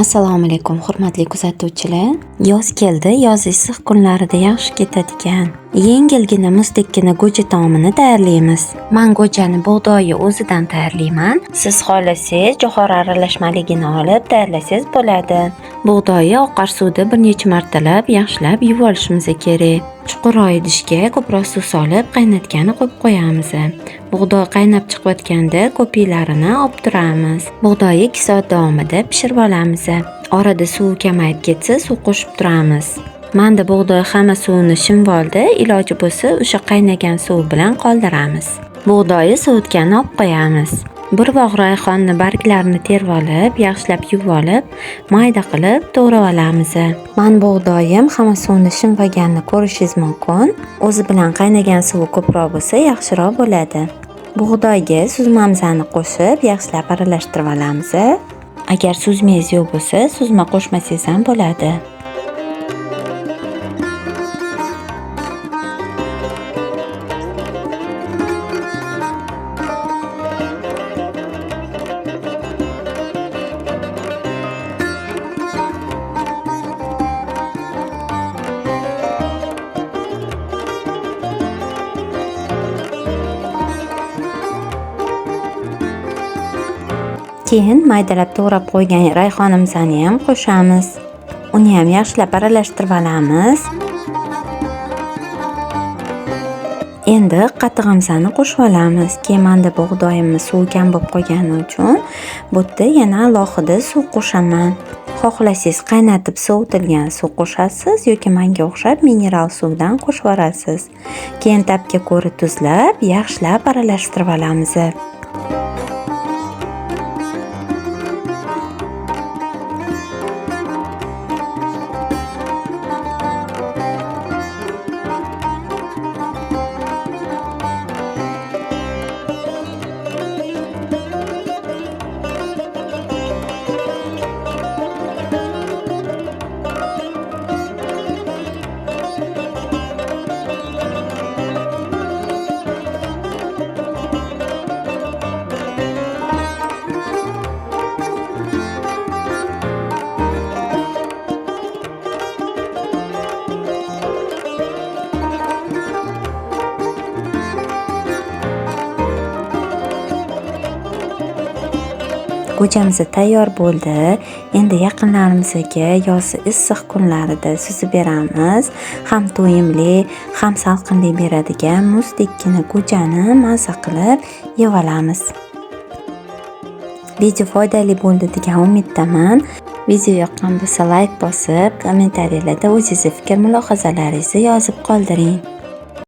Assalomu alaykum, hurmatli kuzatuvchilar. Yoz keldi, yoz issiq kunlarida yaxshi ketadigan yengilgina muzdekkina go'ja taomini tayyorlaymiz. Men go'jani bug'doyi o'zidan tayyorlayman. Siz xohlasangiz jo'xori aralashmaligini olib tayyorlasangiz bo'ladi. Bug'doyi oqar suvda bir necha martalab yaxshilab yuvib olishimiz kerak. Chuqurroq idishga ko'proq suv solib qaynatgani qo'yib qo'yamiz. Bug'doy qaynab chiqayotganda ko'piklarini olib turamiz. Bug'doyi 2 soat davomida pishirib olamiz. Orada suv kamayib ketsa, suv qo'shib turamiz. Menda bug'doy hamma suvini shimib oldi. Iloji bo'lsa, o'sha qaynagan suv bilan qoldiramiz. Bug'doyi sovitganni olib qo'yamiz. Bir bog' rayhonni barglarini terib olib, yaxshilab yuvib olib, mayda qilib to'g'rab olamiz. Men bug'doyim hamma suvni shimvaganini ko'rishingiz mumkin. O'zi bilan qaynagan suvi ko'proq bo'lsa, yaxshiroq bo'ladi. Bug'doyga suzmamizni qo'shib, yaxshilab aralashtirib olamiz. Agar suzmangiz yo'q bo'lsa, suzma qo'shmasangiz ham bo'ladi. Keyin maydalab to'g'rab qo'ygan rayhonimizni ham qo'shamiz. Uni ham yaxshilab aralashtirib olamiz. Endi qatiqimizni qo'shib olamiz. Keyin menda bug'doyimiz suv kam bo'lib qolgani uchun bu yerda yana alohida suv qo'shaman. Xohlasangiz qaynatib sovitilgan suv qo'shasiz yoki menga o'xshab mineral suvdan qo'shib olasiz. Keyin tabga ko'ra tuzlab, yaxshilab aralashtirib olamiz. Go'jamiz tayyor bo'ldi. Endi yaqinlarimizga yoz issiq kunlarida suzib beramiz. Ham to'yimli, ham salqinlik beradigan muzdekkina go'jani mazza qilib yeb olamiz. Video foydali bo'ldi degan umiddaman. Video yoqqan bo'lsa like bosib, kommentariyalarda o'zingiz fikr mulohazalaringizni yozib qoldiring.